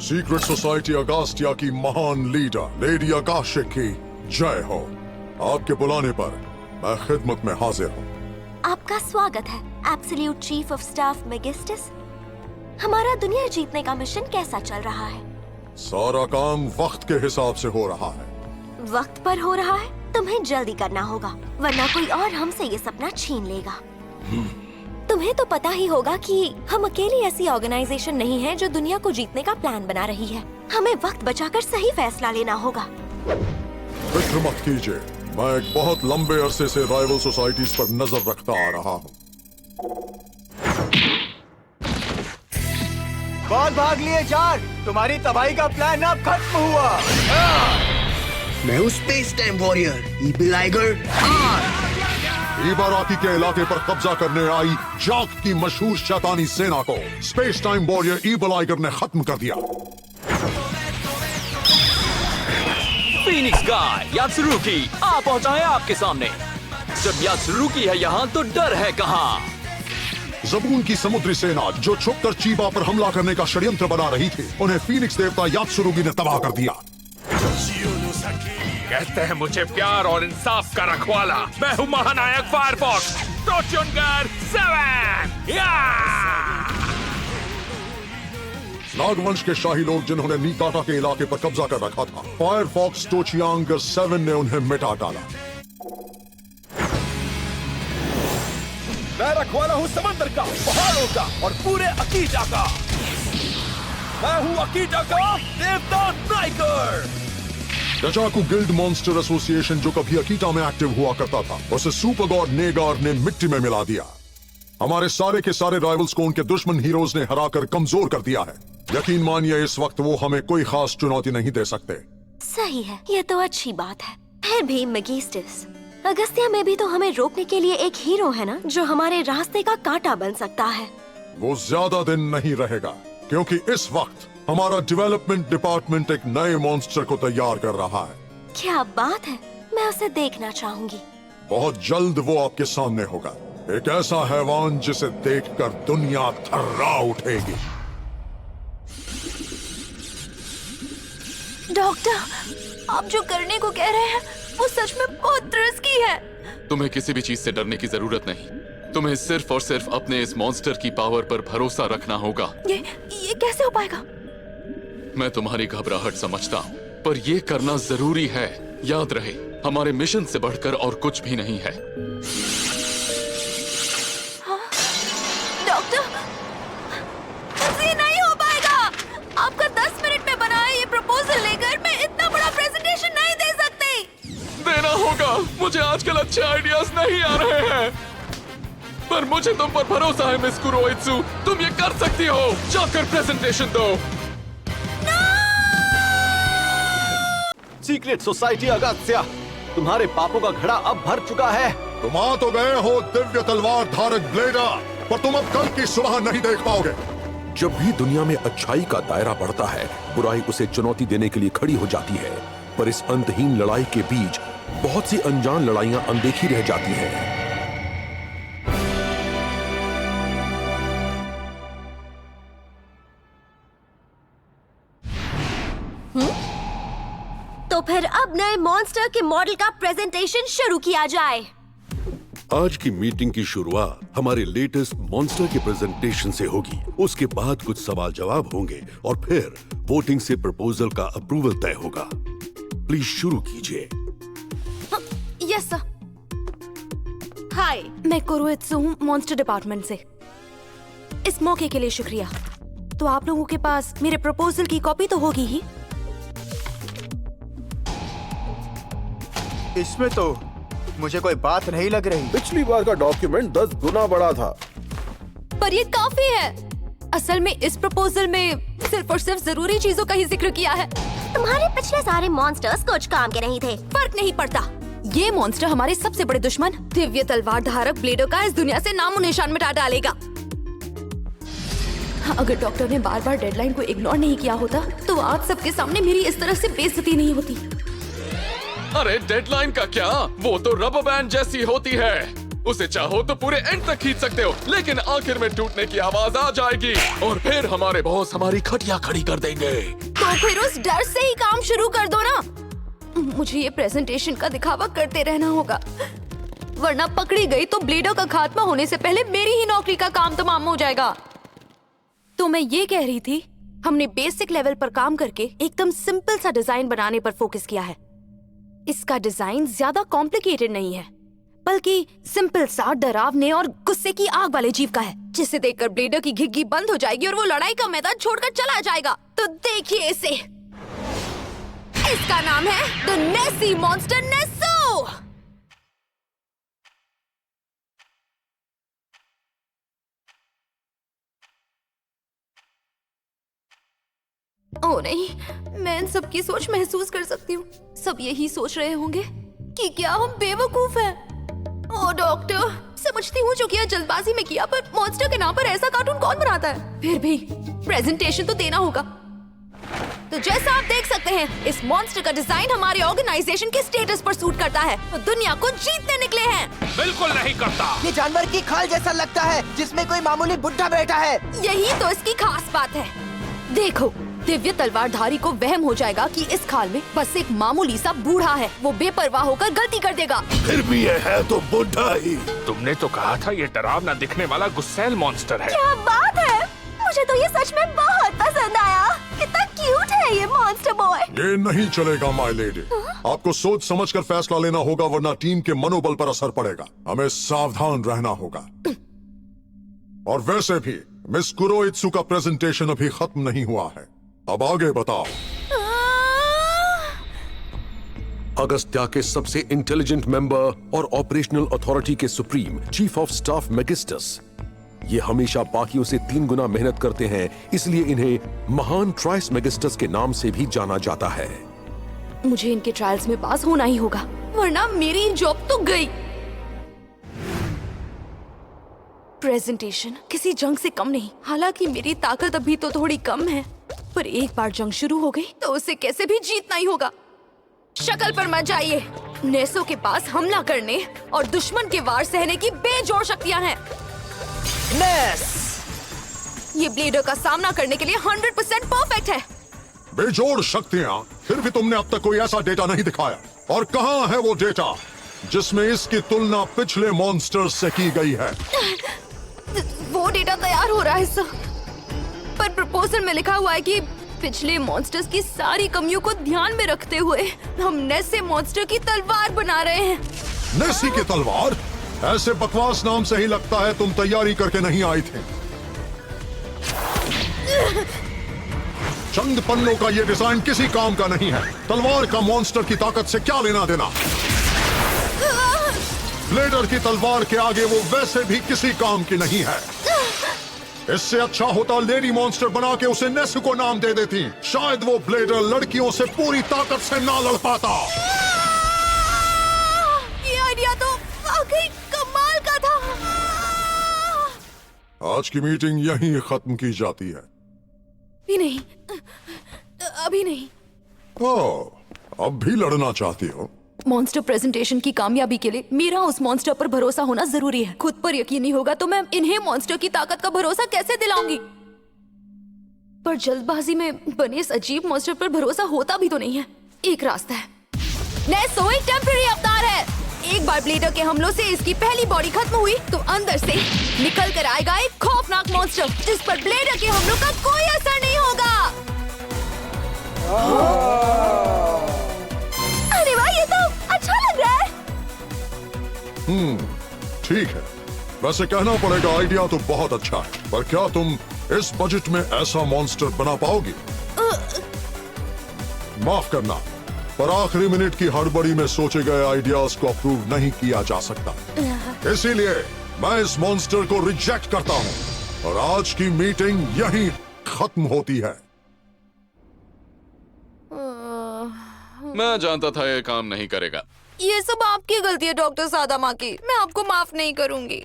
Secret society अगास्टिया की महान leader lady Agashe की जय हो। आपके बुलाने पर मैं खिदमत में हाजिर हूँ। आपका स्वागत है एब्सोल्यूट चीफ ऑफ स्टाफ मेगिस्टस। हमारा दुनिया जीतने का मिशन कैसा चल रहा है? सारा काम वक्त के हिसाब से हो रहा है। वक्त पर हो रहा है? तुम्हें जल्दी करना होगा, वरना कोई और हमसे ये सपना छीन लेगा। तुम्हें तो पता ही होगा कि हम अकेली ऐसी ऑर्गेनाइजेशन नहीं है जो दुनिया को जीतने का प्लान बना रही है। हमें वक्त बचाकर सही फैसला लेना होगा। फिक्र मत कीजिए, मैं एक बहुत लंबे अरसे से राइवल सोसाइटीज पर नजर रखता आ रहा हूँ। बहुत भाग लिए चार, तुम्हारी तबाही का प्लान अब खत्म हुआ। मैं हूँ स्पेस टाइम वॉरियर ईबल आइगर आर। इबाराकी के इलाके पर कब्जा करने आई जाक की मशहूर शैतानी सेना को स्पेस टाइम वॉरियर ईबल आइगर ने खत्म कर दिया। फीनिक्स गाय यात्सुरुकी आ पहुंचा है आपके सामने। जब यात्सुरुकी है यहाँ तो डर है कहाँ? ज़बून की समुद्री सेना जो छुपकर चीबा पर हमला करने का षड्यंत्र बना रही थी, उन्हें फीनिक्स देवता यात्सुरुगी ने तबाह कर दिया। कहते हैं मुझे प्यार और इंसाफ का रखवाला। मैं हूँ महानायक फायरफॉक्स टोचुनगर 7। नागवंश के शाही लोग जिन्होंने नीकाटा के इलाके पर कब्जा कर रखा था, फायरफॉक्स टोचियांगर 7 ने उन्हें मिटा डाला। मैं रखवाला हूँ समंदर का, पहाड़ों का और पूरे अकीटा का। मैं हूँ अकीटा का देवता नाइकर। डजाकू गिल्ड मॉन्स्टर एसोसिएशन जो कभी अकीटा में एक्टिव हुआ करता था, उसे सुपर गॉड नेगार ने मिट्टी में मिला दिया। हमारे सारे के सारे राइवल्स को उनके दुश्मन हीरोज ने हराकर कमजोर कर दिया है। यकीन मानिए इस वक्त वो हमें कोई खास चुनौती नहीं दे सकते। सही है, ये तो अच्छी बात है। फिर भी मेगिस्टस, अगस्त्या में भी तो हमें रोकने के लिए एक हीरो है ना, जो हमारे रास्ते का कांटा बन सकता है। वो ज्यादा दिन नहीं रहेगा, क्योंकि इस वक्त हमारा डेवलपमेंट डिपार्टमेंट एक नए मॉन्स्टर को तैयार कर रहा है। क्या बात है, मैं उसे देखना चाहूंगी। बहुत जल्द वो आपके सामने होगा, एक ऐसा हैवान जिसे देखकर दुनिया थर्रा उठेगी। डॉक्टर, आप जो करने को कह रहे हैं वो सच में बहुत रिस्की है। तुम्हें किसी भी चीज से डरने की जरूरत नहीं। तुम्हें सिर्फ और सिर्फ अपने इस मॉन्स्टर की पावर पर भरोसा रखना होगा। ये कैसे हो पाएगा? मैं तुम्हारी घबराहट समझता हूँ, पर ये करना जरूरी है। याद रहे, हमारे मिशन से बढ़कर और कुछ भी नहीं है। हाँ? डॉक्टर, ये नहीं हो पाएगा। आपका 10 मिनट में बनाया ये प्रपोजल लेकर मैं इतना बड़ा प्रेजेंटेशन नहीं दे सकती। देना होगा। मुझे आजकल अच्छे आइडियाज नहीं आ रहे हैं, पर मुझे तुम पर भरोसा है मिस कुरोइत्सु। तुम ये कर सकती हो। जाकर प्रेजेंटेशन दो। सीक्रेट सोसाइटी अगस्त्या, तुम्हारे पापों का घड़ा अब भर चुका है। तुम आ तो गए हो दिव्य तलवार धारक ब्लेडर, पर तुम अब कल की सुबह नहीं देख पाओगे। जब भी दुनिया में अच्छाई का दायरा बढ़ता है, बुराई उसे चुनौती देने के लिए खड़ी हो जाती है। पर इस अंतहीन लड़ाई के बीच बहुत सी अनजान लड़ाइयां अनदेखी रह जाती हैं। तो फिर अब नए मॉन्स्टर के मॉडल का प्रेजेंटेशन शुरू किया जाए। आज की मीटिंग की शुरुआत हमारे लेटेस्ट मॉन्स्टर के प्रेजेंटेशन से होगी। उसके बाद कुछ सवाल जवाब होंगे और फिर वोटिंग से प्रपोजल का अप्रूवल तय होगा। प्लीज शुरू कीजिए। Yes sir. हाय, मैं कुरोइत्सु हूँ मॉन्स्टर डिपार्टमेंट से। इस मौके के लिए शुक्रिया। तो आप लोगों के पास मेरे प्रपोजल की कॉपी तो होगी ही। इसमें तो मुझे कोई बात नहीं लग रही। पिछली बार का डॉक्यूमेंट 10 गुना बड़ा था। पर ये काफी है। असल में इस प्रपोजल में सिर्फ और सिर्फ जरूरी चीजों का ही जिक्र किया है। तुम्हारे पिछले सारे मॉन्स्टर्स कुछ काम के नहीं थे। फर्क नहीं पड़ता। ये मॉन्स्टर हमारे सबसे बड़े दुश्मन दिव्य तलवार धारक ब्लेडो का इस दुनिया से नामो निशान मिटा डालेगा। अगर डॉक्टर ने बार बार डेडलाइन को इग्नोर नहीं किया होता तो आज सबके सामने मेरी इस तरह से बेइज्जती नहीं होती। अरे डेडलाइन का क्या, वो तो रबर बैंड जैसी होती है। उसे चाहो तो पूरे एंड तक खींच सकते हो, लेकिन आखिर में टूटने की आवाज आ जाएगी और फिर हमारे बॉस हमारी खटिया खड़ी कर देंगे। तो फिर उस डर से ही काम शुरू कर दो ना। मुझे ये प्रेजेंटेशन का दिखावा करते रहना होगा, वरना पकड़ी गई तो ब्लेडर का खात्मा होने से पहले मेरी ही नौकरी का काम तमाम हो जाएगा। तो मैं ये कह रही थी, हमने बेसिक लेवल पर काम करके एकदम सिंपल सा डिजाइन बनाने पर फोकस किया है। इसका डिजाइन ज्यादा कॉम्प्लिकेटेड नहीं है, बल्कि सिंपल सा डरावने और गुस्से की आग वाले जीव का है, जिसे देखकर ब्लेडर की घिग्गी बंद हो जाएगी और वो लड़ाई का मैदान छोड़कर चला जाएगा। तो देखिए इसे, इसका नाम है द नेसी मॉन्स्टर नेसो। ओ नहीं, मैं इन सब की सोच महसूस कर सकती हूँ। सब यही सोच रहे होंगे कि क्या हम बेवकूफ हैं। ओ डॉक्टर, समझती हूँ जो किया जल्दबाजी में किया, पर मॉन्स्टर के नाम पर ऐसा कार्टून कौन बनाता है? फिर भी प्रेजेंटेशन तो देना होगा। तो जैसा आप देख सकते हैं, इस मॉन्स्टर का डिजाइन हमारे ऑर्गेनाइजेशन के स्टेटस पर सूट करता है। तो दुनिया को जीतने निकले हैं। बिल्कुल नहीं करता। ये जानवर की खाल जैसा लगता है, जिसमें कोई मामूली बुड्ढा बैठा है। यही तो इसकी खास बात है। देखो, दिव्य तलवारधारी को वहम हो जाएगा कि इस खाल में बस एक मामूली सा बूढ़ा है। वो बेपरवाह होकर गलती कर देगा। फिर भी ये है तो बुढ़ा ही। तुमने तो कहा था ये डरावना दिखने वाला गुस्सैल मॉन्स्टर है। क्या बात है, मुझे तो ये सच में बहुत पसंद आया। कितना क्यूट है ये मॉन्स्टर बॉय। ये नहीं चलेगा माय लेडी, आपको सोच समझकर फैसला लेना होगा, वरना टीम के मनोबल पर असर पड़ेगा। हमें सावधान रहना होगा। और वैसे भी मिस कुरोइत्सु का प्रेजेंटेशन अभी खत्म नहीं हुआ है। अब आगे बताओ। अगस्त्या के सबसे इंटेलिजेंट मेंबर और ऑपरेशनल अथॉरिटी के सुप्रीम चीफ ऑफ स्टाफ मैगिस्टस, ये हमेशा बाकियों से 3 गुना मेहनत करते हैं, इसलिए इन्हें महान ट्राइस मैगिस्टस के नाम से भी जाना जाता है। मुझे इनके ट्रायल्स में पास होना ही होगा, वरना मेरी जॉब तो गई। प्रेजेंटेशन किसी जंग से कम नहीं। हालांकि मेरी ताकत अभी तो थोड़ी कम है, पर एक बार जंग शुरू हो गई तो उसे कैसे भी जीतना ही होगा। शक्ल पर मत जाइए। नेसो के पास हमला करने और दुश्मन के वार सहने की बेजोड़ शक्तियां हैं। नेस! ये ब्लेडर का सामना करने के लिए 100% परफेक्ट है। बेजोड़ शक्तियां? फिर भी तुमने अब तक कोई ऐसा डेटा नहीं दिखाया। और कहां है वो डेटा जिसमें इसकी तुलना पिछले मॉन्स्टर्स से की गई है? वो डेटा तैयार हो रहा है सर, पर प्रपोजल में लिखा हुआ है कि पिछले मॉन्स्टर्स की सारी कमियों को ध्यान में रखते हुए हम नेसे मॉन्स्टर की तलवार बना रहे हैं। नेसी की तलवार? ऐसे बकवास नाम से ही लगता है तुम तैयारी करके नहीं आई थे। चंद पन्नों का ये डिजाइन किसी काम का नहीं है। तलवार का मॉन्स्टर की ताकत से क्या लेना देना? ब्लेडर की तलवार के आगे वो वैसे भी किसी काम की नहीं है। इससे अच्छा होता लेडी मॉन्स्टर बना के उसे नेस को नाम दे देती। शायद वो ब्लेडर लड़कियों से पूरी ताकत से ना लड़ पाता। ये आइडिया तो वाकई कमाल का था। आज की मीटिंग यहीं खत्म की जाती है। भी नहीं, अभी नहीं। ओह, अब भी लड़ना चाहती हो? मॉन्स्टर प्रेजेंटेशन की कामयाबी के लिए मेरा उस मॉन्स्टर पर भरोसा होना जरूरी है। खुद पर यकीन नहीं होगा तो मैं इन्हें मॉन्स्टर की ताकत का भरोसा कैसे दिलाऊंगी? पर जल्दबाजी में बने इस अजीब मॉन्स्टर पर भरोसा होता भी तो नहीं है। एक रास्ता है। नेसो एक टेम्परेरी अवतार है। एक बार ब्लेडर के हमलों से इसकी पहली बॉडी खत्म हुई तो अंदर से निकल कर आएगा एक खौफनाक मॉन्स्टर, जिस पर ब्लेडर के हमलों का कोई असर नहीं होगा। अरे वाह, ये तो अच्छा लग रहा है। ठीक है। वैसे कहना पड़ेगा आइडिया तो बहुत अच्छा है, पर क्या तुम इस बजट में ऐसा मॉन्स्टर बना पाओगी? माफ करना, पर आखिरी मिनट की हड़बड़ी में सोचे गए आइडियाज को अप्रूव नहीं किया जा सकता। इसीलिए मैं इस मॉन्स्टर को रिजेक्ट करता हूँ और आज की मीटिंग यहीं खत्म होती है। मैं जानता था ये काम नहीं करेगा। ये सब आपकी गलती है डॉक्टर सादामा की। मैं आपको माफ नहीं करूंगी।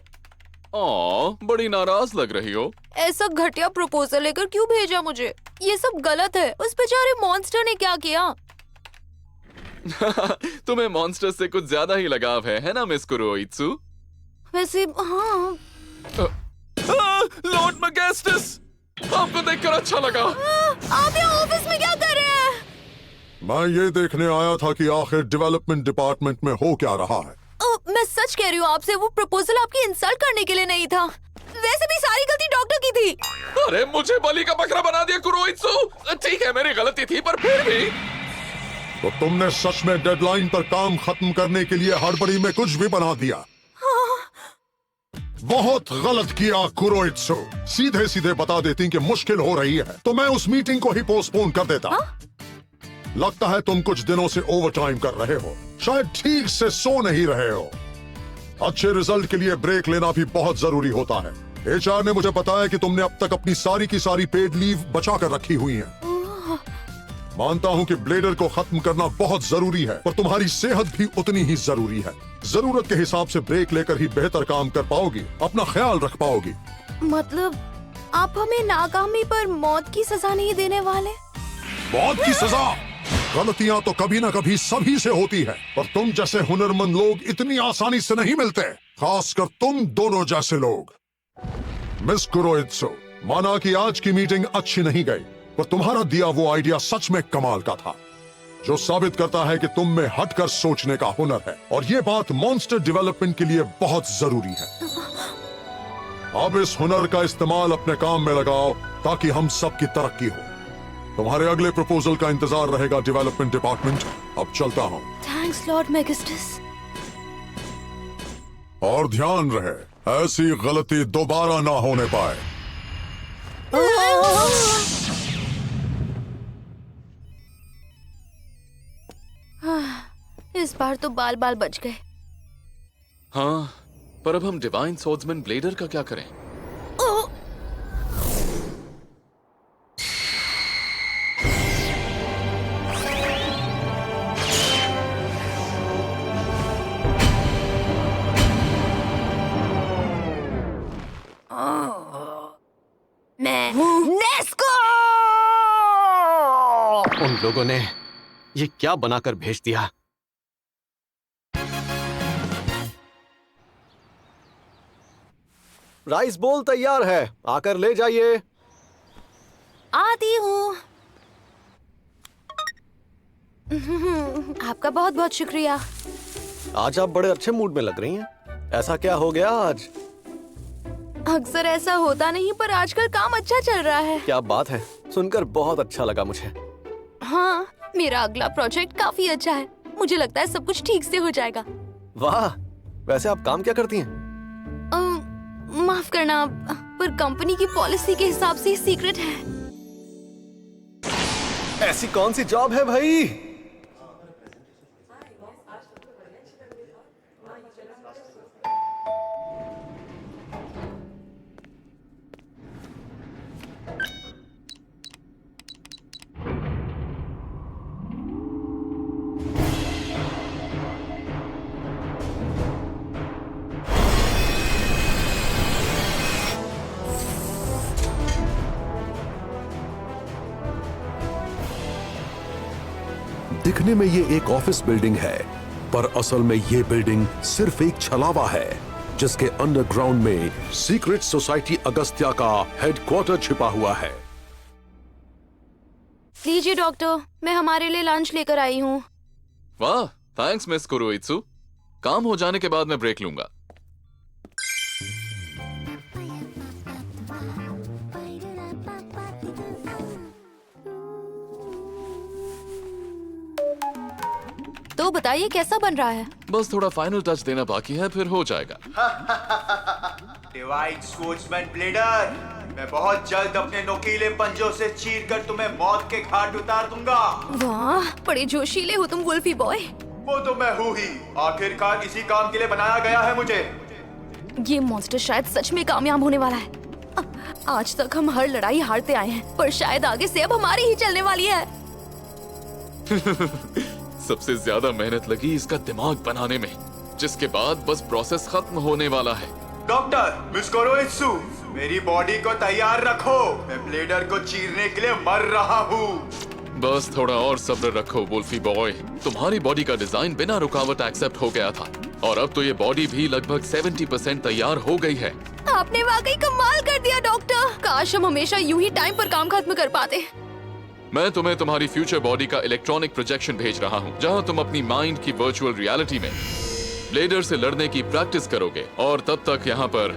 बड़ी नाराज लग रही हो। ऐसा घटिया प्रपोजल लेकर क्यों भेजा मुझे? ये सब गलत है। उस बेचारे मॉन्स्टर ने क्या किया? तुम्हें मॉन्स्टर से कुछ ज्यादा ही लगाव है ना मिस कुरोइत्सु? वैसे हाँ। लॉर्ड मैगेस्टिस, आपको देखकर अच्छा लगा। आप यहाँ ऑफिस में क्या कर रहे हैं? मैं ये देखने आया था कि आखिर डेवलपमेंट डिपार्टमेंट में हो क्या रहा है। मैं सच कह रही हूँ आपसे, वो प्रपोजल आपकी इंसल्ट करने के लिए नहीं था। वैसे भी सारी गलती डॉक्टर की थी। अरे मुझे बलि का बकरा बना दिया कुरोइत्सु। ठीक है मेरी गलती थी, पर फिर भी। तो तुमने सच में डेडलाइन पर काम खत्म करने के लिए हड़बड़ी में कुछ भी बना दिया। बहुत गलत किया कुरोइत्सु। सीधे सीधे बता देती कि मुश्किल हो रही है तो मैं उस मीटिंग को ही पोस्टपोन कर देता। लगता है तुम कुछ दिनों से ओवरटाइम कर रहे हो, शायद ठीक से सो नहीं रहे हो। अच्छे रिजल्ट के लिए ब्रेक लेना भी बहुत जरूरी होता है। एचआर ने मुझे बताया कि तुमने अब तक अपनी सारी की सारी पेड लीव बचा कर रखी हुई है। मानता हूं कि ब्लेडर को खत्म करना बहुत जरूरी है, पर तुम्हारी सेहत भी उतनी ही जरूरी है। जरूरत के हिसाब से ब्रेक लेकर ही बेहतर काम कर पाओगी, अपना ख्याल रख पाओगी। मतलब आप हमें नाकामी पर मौत की सजा नहीं देने वाले? मौत की सजा? गलतियां तो कभी ना कभी सभी से होती है, पर तुम जैसे हुनरमंद लोग इतनी आसानी से नहीं मिलते, खासकर तुम दोनों जैसे लोग। मिस कुरोइत्सु, माना कि आज की मीटिंग अच्छी नहीं गई, पर तुम्हारा दिया वो आइडिया सच में कमाल का था, जो साबित करता है कि तुम में हटकर सोचने का हुनर है, और ये बात मॉन्स्टर डेवलपमेंट के लिए बहुत जरूरी है। अब इस हुनर का इस्तेमाल अपने काम में लगाओ ताकि हम सब की तरक्की हो। तुम्हारे अगले प्रपोजल का इंतजार रहेगा डेवलपमेंट डिपार्टमेंट। अब चलता हूँ। Thanks lord Magistus. और ध्यान रहे, ऐसी गलती दोबारा ना होने पाए। इस बार तो बाल बाल बच गए। हाँ, पर अब हम डिवाइन स्वॉर्ड्समैन ब्लेडर का क्या करें? मैं नेस्को! उन लोगों ने ये क्या बनाकर भेज दिया? राइस बोल तैयार है, आकर ले जाइए। आती हूँ। आपका बहुत बहुत शुक्रिया। आज आप बड़े अच्छे मूड में लग रही हैं। ऐसा क्या हो गया आज? अक्सर ऐसा होता नहीं, पर आजकल काम अच्छा चल रहा है। क्या बात है, सुनकर बहुत अच्छा लगा मुझे। हाँ, मेरा अगला प्रोजेक्ट काफी अच्छा है। मुझे लगता है सब कुछ ठीक से हो जाएगा। वाह, वैसे आप काम क्या करती हैं? माफ करना, पर कंपनी की पॉलिसी के हिसाब से सीक्रेट है। ऐसी कौन सी जॉब है भाई? दिखने में ये एक ऑफिस बिल्डिंग है, पर असल में ये बिल्डिंग सिर्फ एक छलावा है, जिसके अंडरग्राउंड में सीक्रेट सोसाइटी अगस्त्या का हेडक्वार्टर छिपा हुआ है। लीजिए डॉक्टर, मैं हमारे लिए लंच लेकर आई हूँ। वाह, थैंक्स मिस कुरोइत्सु। काम हो जाने के बाद मैं ब्रेक लूंगा। तो बताइए कैसा बन रहा है? बस थोड़ा फाइनल टच देना बाकी है, फिर हो जाएगा। डिवाइन स्वॉर्ड्समैन ब्लेडर, मैं बहुत जल्द अपने नुकीले पंजों से चीरकर तुम्हें मौत के घाट उतार दूंगा। वाह, बड़े जोशीले हो तुम वुल्फी बॉय। वो तो मैं हूँ ही, आखिरकार इसी काम के लिए बनाया गया है मुझे। ये मॉन्स्टर शायद सच में कामयाब होने वाला है। आज तक हम हर लड़ाई हारते आए हैं, पर शायद आगे से अब हमारी ही चलने वाली है। सबसे ज्यादा मेहनत लगी इसका दिमाग बनाने में, जिसके बाद बस प्रोसेस खत्म होने वाला है। डॉक्टर मिस कुरोइत्सु, मेरी बॉडी को तैयार रखो, मैं ब्लेडर को चीरने के लिए मर रहा हूँ। बस थोड़ा और सब्र रखो वुल्फी बॉय। तुम्हारी बॉडी का डिजाइन बिना रुकावट एक्सेप्ट हो गया था, और अब तो ये बॉडी भी लगभग 70% तैयार हो गई है। आपने वाकई कमाल कर दिया डॉक्टर। काश हम हमेशा यूं ही टाइम पर काम खत्म कर पाते। मैं तुम्हें तुम्हारी फ्यूचर बॉडी का इलेक्ट्रॉनिक प्रोजेक्शन भेज रहा हूँ, जहाँ तुम अपनी माइंड की वर्चुअल रियलिटी में ब्लेडर से लड़ने की प्रैक्टिस करोगे। और तब तक यहाँ पर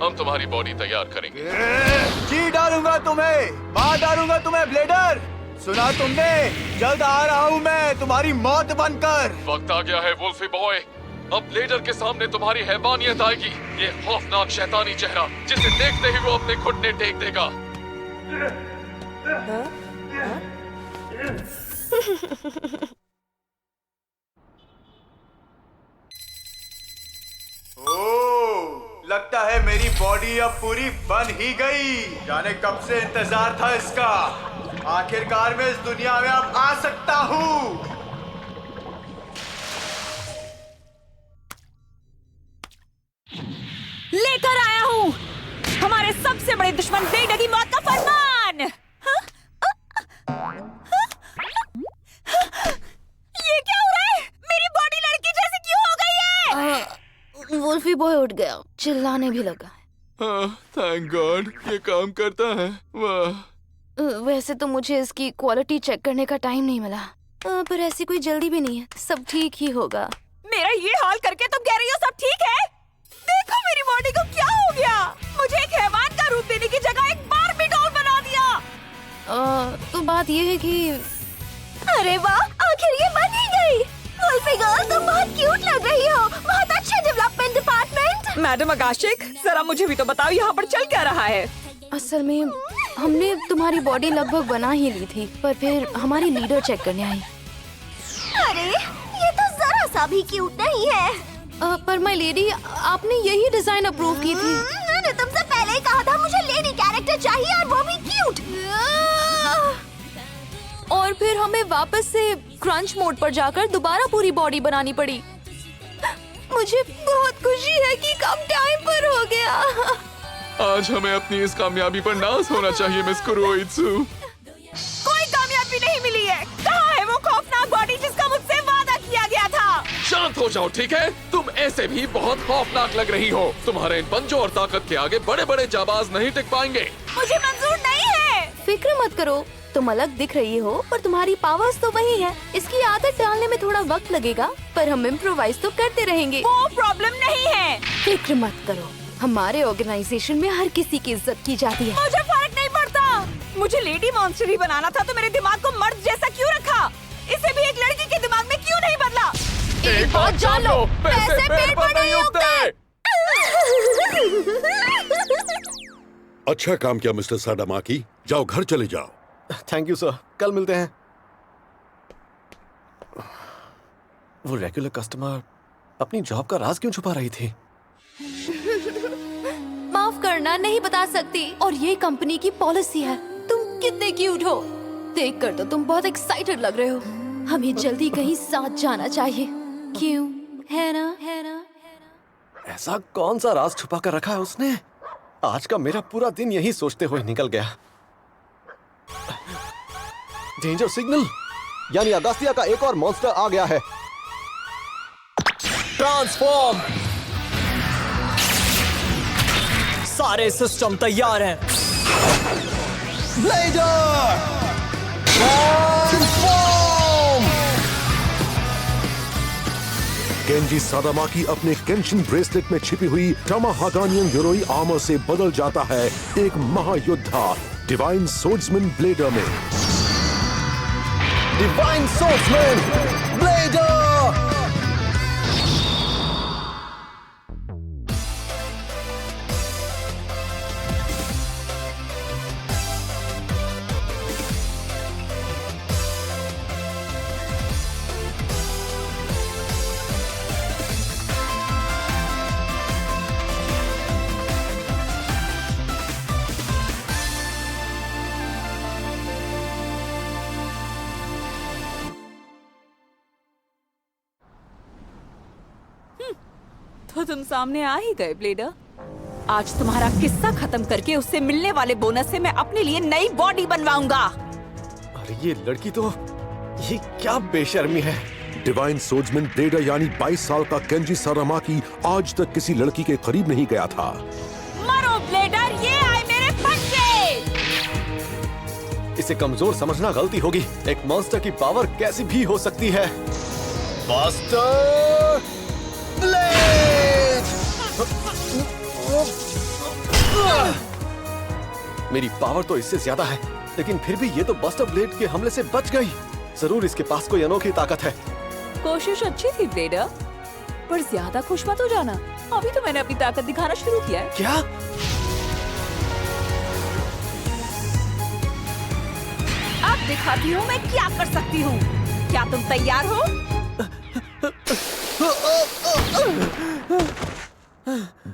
हम तुम्हारी बॉडी तैयार करेंगे। जी डालूंगा तुम्हें, मार डालूंगा तुम्हें ब्लेडर। सुना तुमने? जल्द आ रहा हूँ मैं तुम्हारी मौत बनकर। वक्त आ गया है वुल्फी बॉय। अब ब्लेडर के सामने तुम्हारी हैवानियत आएगी। ये खौफनाक शैतानी चेहरा जिसे देखते ही वो अपने घुटने टेक देगा। ओह, लगता है मेरी बॉडी अब पूरी बन ही गई। जाने कब से इंतजार था इसका। आखिरकार मैं इस दुनिया में अब आ सकता हूँ। लेकर आया हूँ हमारे सबसे बड़े दुश्मन ब्लेडर की मौत का फरमान। ये क्या हो रहा है? मेरी बॉडी लड़की जैसी क्यों हो गई है? वुल्फी बॉय उठ गया, चिल्लाने भी लगा। थैंक गॉड, ये काम करता है। वाह। वैसे तो मुझे इसकी क्वालिटी चेक करने का टाइम नहीं मिला, पर ऐसी कोई जल्दी भी नहीं है, सब ठीक ही होगा। मेरा ये हाल करके तुम कह रही हो सब ठीक है? देखो मेरी बॉडी को क्या हो गया। मुझे एक हैवान का रूप देने की जगह एक बार्बी डॉल बना दिया। तो बात ये है कि अरे वाह, आखिर ये बन ही गई। वुल्फी गर्ल, तुम बहुत क्यूट लग रही हो। बहुत अच्छा डेवलपमेंट डिपार्टमेंट। मैडम आकाशिक, जरा मुझे भी तो बताओ यहाँ पर चल क्या रहा है? असल में हमने तुम्हारी बॉडी लगभग बना ही ली थी, पर फिर हमारी लीडर चेक करने आई। अरे ये तो जरा सा भी क्यूट नहीं है। पर माय लेडी, आपने यही डिजाइन अप्रूव की थी। मैंने तुमसे पहले ही कहा था मुझे लेडी कैरेक्टर चाहिए, और वो भी क्यूट। और फिर हमें वापस से क्रंच मोड पर जाकर दोबारा पूरी बॉडी बनानी पड़ी। मुझे बहुत खुशी है कि कम टाइम पर हो गया। आज हमें अपनी इस कामयाबी पर नाज होना चाहिए मिस कुरोइत्सु। कोई कामयाबी नहीं मिली है। कहाँ है वो खौफनाक बॉडी जिसका मुझसे वादा किया गया था? शांत हो जाओ, ठीक है? तुम ऐसे भी बहुत खौफनाक लग रही हो। तुम्हारे इन पंजों और ताकत के आगे बड़े बड़े जाबाज नहीं टिक पाएंगे। मुझे मंजूर नहीं है। फिक्र मत करो, तुम अलग दिख रही हो पर तुम्हारी पावर्स तो वही है। इसकी आदत डालने में थोड़ा वक्त लगेगा, पर हम इम्प्रोवाइज तो करते रहेंगे। वो प्रॉब्लम नहीं है। फिक्र मत करो, हमारे ऑर्गेनाइजेशन में हर किसी की इज्जत की जाती है। मुझे फर्क नहीं पड़ता। मुझे लेडी मॉन्स्टर ही बनाना था, तो मेरे दिमाग को मर्द जैसा क्यों रखा? इसे भी एक लड़की के दिमाग में क्यों नहीं बदला? एक बात जान लो, पैसे पेड़ पर नहीं उगते। अच्छा काम किया मिस्टर साडामाकी। जाओ घर चले जाओ। थैंक यू सर, कल मिलते हैं। वो रेगुलर कस्टमर अपनी जॉब का राज क्यों छुपा रही थी? माफ करना, नहीं बता सकती, और ये कंपनी की पॉलिसी है। तुम कितने क्यूट हो, देखकर तो तुम बहुत एक्साइटेड लग रहे हो। हमें जल्दी कहीं साथ जाना चाहिए, क्यों? है ना? है ना? ऐसा कौन सा राज छुपा कर रखा है उसने? आज का मेरा पूरा दिन यही सोचते हुए निकल गया। डेंजर सिग्नल, यानी अगास्तिया का एक और मॉन्स्टर आ गया है। ट्रांसफॉर्म। सारे सिस्टम तैयार हैं। Bladder transform. केंजी सादामाकी अपने केंशिन ब्रेसलेट में छिपी हुई टामाहागानियन यूरोई आर्मर से बदल जाता है एक महायोद्धा डिवाइन सोर्ड्समैन ब्लेडर में। Divine swordsman blader. तो तुम सामने आ ही गए ब्लेडर। आज तुम्हारा किस्सा खत्म करके उससे मिलने वाले बोनस से मैं अपने लिए नई बॉडी बनवाऊंगा। अरे ये लड़की तो, ये क्या बेशर्मी है। डिवाइन सोर्ड्समैन ब्लेडर यानी 22 साल का केंजी सारामाकी आज तक किसी लड़की के करीब नहीं गया था। मरो ब्लेडर, ये आए मेरे पंजे। इसे कमजोर समझना गलती होगी। एक मॉन्स्टर की पावर कैसी भी हो सकती है। Master blade! मेरी पावर तो इससे ज्यादा है, लेकिन फिर भी ये तो बस्टर ब्लेड के हमले से बच गई। जरूर इसके पास कोई अनोखी ताकत है। कोशिश अच्छी थी ब्लेडर, पर ज्यादा खुश मत हो जाना। अभी तो मैंने अपनी ताकत दिखाना शुरू किया है। क्या? अब दिखाती हूँ मैं क्या कर सकती हूँ। क्या तुम तैयार हो?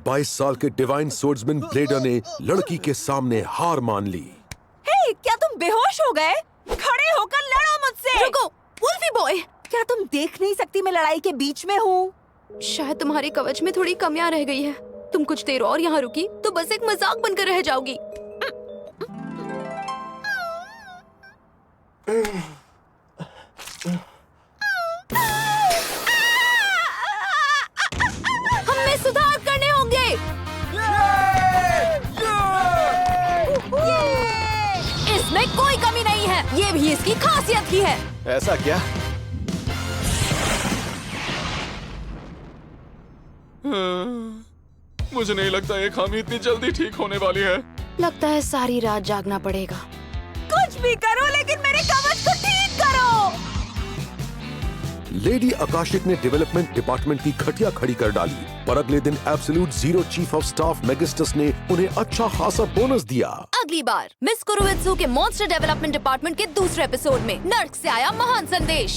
22 साल के डिवाइन सोर्ड्समैन ब्लेडर ने लड़की के सामने हार मान ली। हे, क्या तुम बेहोश हो गए? खड़े होकर लड़ो मुझसे। रुको, वुल्फी बॉय। क्या तुम देख नहीं सकती मैं लड़ाई के बीच में हूँ? शायद तुम्हारे कवच में थोड़ी कमियां रह गई है। तुम कुछ देर और यहाँ रुकी तो बस एक मजाक बनकर रह जाओगी। हमें सुधार करने होंगे। इसमें कोई कमी नहीं है, ये भी इसकी खासियत ही है। ऐसा क्या? मुझे नहीं लगता ये खामी इतनी जल्दी ठीक होने वाली है। लगता है सारी रात जागना पड़ेगा। कुछ भी करो, लेकिन मेरे कवच को ठीक करो। लेडी आकाशिक ने डेवलपमेंट डिपार्टमेंट की खटिया खड़ी कर डाली, पर अगले दिन absolute zero chief of staff Magistus ने उन्हें अच्छा खासा बोनस दिया। अगली बार मिस कुरुत्सु के मॉन्स्टर डेवलपमेंट डिपार्टमेंट के दूसरे एपिसोड में नर्क से आया महान संदेश।